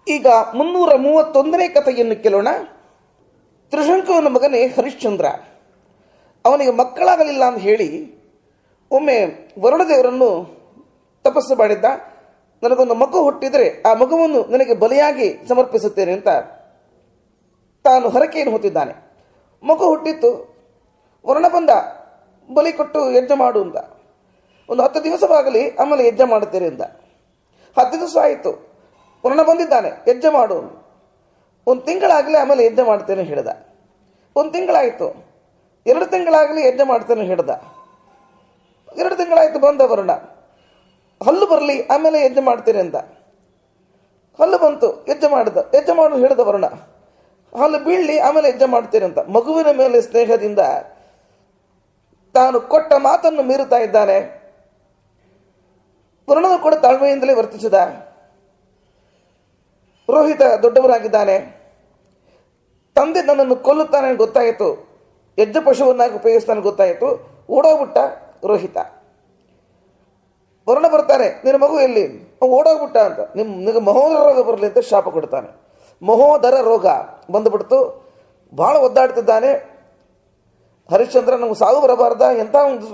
ಈಗ 331ನೇ ಕಥೆಯನ್ನು ಕೇಳೋಣ. ತ್ರಿಶಂಕುವಿನ ಮಗನೇ ಹರಿಶ್ಚಂದ್ರ. ಅವನಿಗೆ ಮಕ್ಕಳಾಗಲಿಲ್ಲ ಅಂತ ಹೇಳಿ ಒಮ್ಮೆ ವರುಣದೇವರನ್ನು ತಪಸ್ಸು ಮಾಡಿದ್ದ. ನನಗೊಂದು ಮಗು ಹುಟ್ಟಿದರೆ ಆ ಮಗುವನ್ನು ನನಗೆ ಬಲಿಯಾಗಿ ಸಮರ್ಪಿಸುತ್ತೇನೆ ಅಂತ ತಾನು ಹರಕೆಯನ್ನು ಹೊತ್ತಿದ್ದಾನೆ. ಮಗು ಹುಟ್ಟಿತ್ತು. ವರುಣ ಬಂದ, ಬಲಿ ಕೊಟ್ಟು ಯಜ್ಞ ಮಾಡು ಅಂತ. ಒಂದು 10 ದಿವಸವಾಗಲಿ ಆಮೇಲೆ ಯಜ್ಞ ಮಾಡುತ್ತೇನೆ ಅಂತ. 10 ದಿವಸ ಆಯಿತು. ವರುಣ ಬಂದಿದ್ದಾನೆ, ಯಜ್ಞ ಮಾಡು. 1 ತಿಂಗಳಾಗಲಿ ಆಮೇಲೆ ಯಜ್ಞ ಮಾಡ್ತೇನೆ ಹೇಳ್ದ. 1 ತಿಂಗಳಾಯಿತು. 2 ತಿಂಗಳಾಗಲಿ ಯಜ್ಞ ಮಾಡ್ತೇನೆ ಹೇಳ್ದ. 2 ತಿಂಗಳಾಯಿತು. ಬಂದ ವರುಣ, ಹಲ್ಲು ಬರಲಿ ಆಮೇಲೆ ಯಜ್ಞ ಮಾಡ್ತೇನೆ ಅಂತ. ಹಲ್ಲು ಬಂತು, ಯಜ್ಞ ಮಾಡಿದ. ಯಜ್ಞ ಮಾಡು ಹೇಳ್ದ ವರುಣ. ಹಲ್ಲು ಬೀಳಲಿ ಆಮೇಲೆ ಯಜ್ಞ ಮಾಡ್ತೇನೆ ಅಂತ. ಮಗುವಿನ ಮೇಲೆ ಸ್ನೇಹದಿಂದ ತಾನು ಕೊಟ್ಟ ಮಾತನ್ನು ಮೀರುತ್ತಾ ಇದ್ದಾನೆ. ವರುಣನು ಕೂಡ ತಾಳ್ಮೆಯಿಂದಲೇ ವರ್ತಿಸಿದ. ರೋಹಿತ ದೊಡ್ಡವನಾಗಿದ್ದಾನೆ. ತಂದೆ ನನ್ನನ್ನು ಕೊಲ್ಲುತ್ತಾನೆ ಗೊತ್ತಾಯಿತು, ಯಜ್ಞ ಪಶುವನ್ನಾಗಿ ಉಪಯೋಗಿಸ್ತಾನೆ ಗೊತ್ತಾಯಿತು. ಓಡೋಗ್ಬಿಟ್ಟ ರೋಹಿತ. ವರುಣ ಬರ್ತಾನೆ, ನಿನ್ನ ಮಗು ಎಲ್ಲಿ? ಓಡೋಗ್ಬಿಟ್ಟ ಅಂತ. ನಿಮಗೆ ಮಹೋದರ ರೋಗ ಬರಲಿ ಅಂತ ಶಾಪ ಕೊಡ್ತಾನೆ. ಮಹೋದರ ರೋಗ ಬಂದುಬಿಡ್ತು. ಭಾಳ ಒದ್ದಾಡ್ತಿದ್ದಾನೆ ಹರಿಶ್ಚಂದ್ರ. ನಮಗೆ ಸಾವು ಬರಬಾರ್ದ, ಎಂಥ ಒಂದು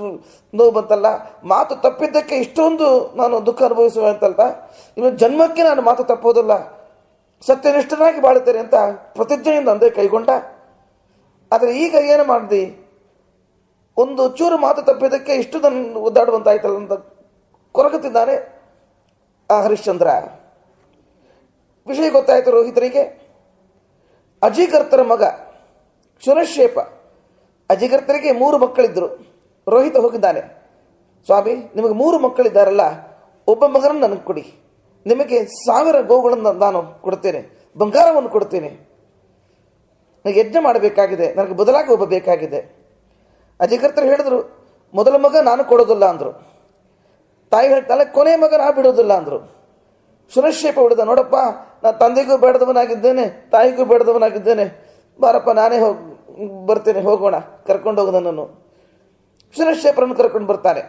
ನೋವು ಬಂತಲ್ಲ, ಮಾತು ತಪ್ಪಿದ್ದಕ್ಕೆ ಇಷ್ಟೊಂದು ನಾನು ದುಃಖ ಅನುಭವಿಸುವ ಅಂತಲ್ಲ, ಇನ್ನು ಜನ್ಮಕ್ಕೆ ನಾನು ಮಾತು ತಪ್ಪೋದಿಲ್ಲ, ಸತ್ಯನಿಷ್ಠನಾಗಿ ಬಾಳುತ್ತೇನೆ ಅಂತ ಪ್ರತಿಜ್ಞೆಯಿಂದ ಅಂದೇ ಕೈಗೊಂಡ. ಆದರೆ ಈಗ ಏನು ಮಾಡಿದೆ? ಒಂದು ಚೂರು ಮಾತು ತಪ್ಪಿದ್ದಕ್ಕೆ ಇಷ್ಟು ನನ್ನ ಒದ್ದಾಡುವಂತಾಯ್ತಲ್ಲ ಅಂತ ಕೊರಗುತ್ತಿದ್ದಾನೆ ಆ ಹರಿಶ್ಚಂದ್ರ. ವಿಷಯ ಗೊತ್ತಾಯಿತು ರೋಹಿತನಿಗೆ. ಅಜಿಗರ್ತನ ಮಗ ಶುನಶೇಪ. ಅಜಿಗರ್ತನಿಗೆ 3 ಮಕ್ಕಳಿದ್ದರು. ರೋಹಿತ ಹೋಗಿದ್ದಾನೆ, ಸ್ವಾಮಿ ನಿಮಗೆ 3 ಮಕ್ಕಳಿದ್ದಾರಲ್ಲ, ಒಬ್ಬ ಮಗನನ್ನು ನನಗೆ ಕೊಡಿ, ನಿಮಗೆ 1000 ಗೋಗಳನ್ನು ನಾನು ಕೊಡ್ತೇನೆ, ಬಂಗಾರವನ್ನು ಕೊಡ್ತೇನೆ. ನನಗೆ ಯಜ್ಞ ಮಾಡಬೇಕಾಗಿದೆ, ನನಗೆ ಬದಲಾಗಿ ಒಬ್ಬ ಬೇಕಾಗಿದೆ. ಅಜಿಗರ್ತರು ಹೇಳಿದ್ರು, ಮೊದಲ ಮಗ ನಾನು ಕೊಡೋದಿಲ್ಲ ಅಂದರು. ತಾಯಿ ಹೇಳ್ತಾಳೆ, ಕೊನೆಯ ಮಗ ನಾ ಬಿಡೋದಿಲ್ಲ ಅಂದರು. ಶುನಶೇಪ ಹೊಡೆದ, ನೋಡಪ್ಪ ನಾನು ತಂದೆಗೂ ಬೇಡದವನಾಗಿದ್ದೇನೆ, ತಾಯಿಗೂ ಬೇಡದವನಾಗಿದ್ದೇನೆ, ಬಾರಪ್ಪ ನಾನೇ ಬರ್ತೇನೆ, ಹೋಗೋಣ, ಕರ್ಕೊಂಡು ಹೋಗು ನನ್ನನ್ನು. ಶುನಶೇಪರನ್ನು ಕರ್ಕೊಂಡು ಬರ್ತಾನೆ.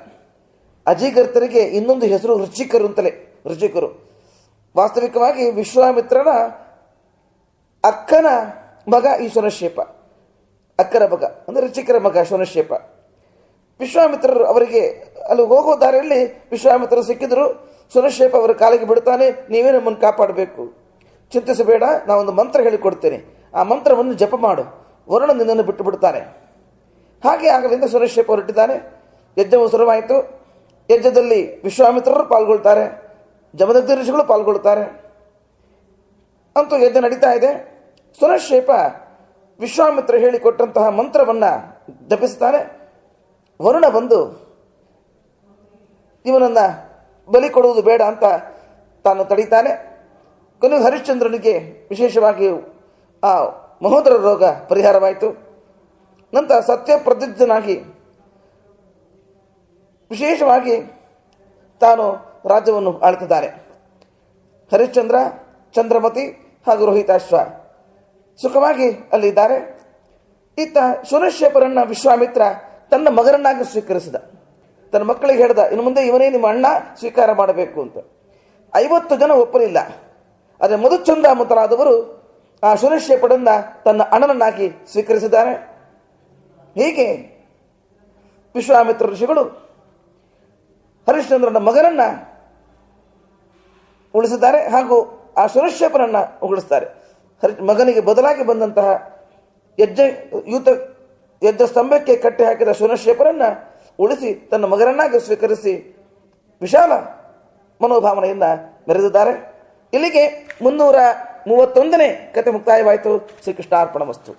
ಅಜಿಗರ್ತರಿಗೆ ಇನ್ನೊಂದು ಹೆಸರು ಋಚಿಕರು ಅಂತಲೇ. ಋಚಿಕರು ವಾಸ್ತವಿಕವಾಗಿ ವಿಶ್ವಾಮಿತ್ರನ ಅಕ್ಕನ ಮಗ ಈ ಶುನಶೇಪ. ಅಕ್ಕನ ಮಗ ಅಂದರೆ ಋಚಿಕರ ಮಗ ಶುನಶೇಪ. ವಿಶ್ವಾಮಿತ್ರರು ಅವರಿಗೆ ಅಲ್ಲಿ ಹೋಗೋ ದಾರಿಯಲ್ಲಿ ವಿಶ್ವಾಮಿತ್ರರು ಸಿಕ್ಕಿದ್ರು. ಶುನಶೇಪ ಅವರ ಕಾಲಿಗೆ ಬಿಡ್ತಾನೆ, ನೀವೇ ನಮ್ಮನ್ನು ಕಾಪಾಡಬೇಕು, ಚಿಂತಿಸಬೇಡ, ನಾವೊಂದು ಮಂತ್ರ ಹೇಳಿಕೊಡ್ತೇನೆ, ಆ ಮಂತ್ರವನ್ನು ಜಪ ಮಾಡು, ವರುಣ ನಿನ್ನನ್ನು ಬಿಟ್ಟು ಬಿಡ್ತಾನೆ. ಹಾಗೆ ಆಗಲಿಂದ ಶುನಶೇಪ ಹೊರಟಿದ್ದಾನೆ. ಯಜ್ಞವು ಶುರುವಾಯಿತು. ಯಜ್ಞದಲ್ಲಿ ವಿಶ್ವಾಮಿತ್ರರು ಪಾಲ್ಗೊಳ್ತಾರೆ, ಜಮದಗ್ನಿ ಋಷಿಗಳು ಪಾಲ್ಗೊಳ್ತಾರೆ. ಅಂತೂ ಯಜ್ಞ ನಡೀತಾ ಇದೆ. ಶುನಶೇಪ ವಿಶ್ವಾಮಿತ್ರ ಹೇಳಿಕೊಟ್ಟಂತಹ ಮಂತ್ರವನ್ನು ಜಪಿಸ್ತಾನೆ. ವರುಣ ಬಂದು ಇವನನ್ನು ಬಲಿ ಕೊಡುವುದು ಬೇಡ ಅಂತ ತಾನು ತಡೀತಾನೆ. ಕೊನೆಗೆ ಹರಿಶ್ಚಂದ್ರನಿಗೆ ವಿಶೇಷವಾಗಿ ಆ ಮಹೋದರ ರೋಗ ಪರಿಹಾರವಾಯಿತು. ನಂತರ ಸತ್ಯ ಪ್ರತಿಜ್ಞನಾಗಿ ವಿಶೇಷವಾಗಿ ತಾನು ರಾಜ್ಯವನ್ನು ಆಳ್ತಿದ್ದಾನೆ. ಹರಿಶ್ಚಂದ್ರ, ಚಂದ್ರಮತಿ ಹಾಗೂ ರೋಹಿತಾಶ್ವ ಸುಖವಾಗಿ ಅಲ್ಲಿದ್ದಾರೆ. ಇತ್ತ ಶುನಶೇಪರನ್ನ ವಿಶ್ವಾಮಿತ್ರ ತನ್ನ ಮಗನನ್ನಾಗಿ ಸ್ವೀಕರಿಸಿದ. ತನ್ನ ಮಕ್ಕಳಿಗೆ ಹೇಳಿದ, ಇನ್ನು ಮುಂದೆ ಇವನೇ ನಿಮ್ಮ ಅಣ್ಣ, ಸ್ವೀಕಾರ ಮಾಡಬೇಕು ಅಂತ. 50 ಜನ ಒಪ್ಪಲಿಲ್ಲ. ಆದರೆ ಮಧುಚಂದ್ರ ಮೊದಲಾದವರು ಆ ಶುನಶೇಪರನ್ನ ತನ್ನ ಅಣ್ಣನನ್ನಾಗಿ ಸ್ವೀಕರಿಸಿದ್ದಾರೆ. ಹೀಗೆ ವಿಶ್ವಾಮಿತ್ರ ಋಷಿಗಳು ಹರಿಶ್ಚಂದ್ರನ ಮಗನನ್ನ ಉಳಿಸಿದ್ದಾರೆ ಹಾಗೂ ಆ ಶುನಶೇಪರನ್ನ ಉಳಿಸ್ತಾರೆ. ಮಗನಿಗೆ ಬದಲಾಗಿ ಬಂದಂತಹ ಯಜ್ಞ ಸ್ತಂಭಕ್ಕೆ ಕಟ್ಟಿ ಹಾಕಿದ ಶುನಶೇಪರನ್ನ ಉಳಿಸಿ ತನ್ನ ಮಗನನ್ನಾಗಿ ಸ್ವೀಕರಿಸಿ ವಿಶಾಲ ಮನೋಭಾವನೆಯಿಂದ ಮೆರೆದಿದ್ದಾರೆ. ಇಲ್ಲಿಗೆ 331ನೇ ಕತೆ ಮುಕ್ತಾಯವಾಯಿತು. ಶ್ರೀಕೃಷ್ಣಾರ್ಪಣಮಸ್ತು.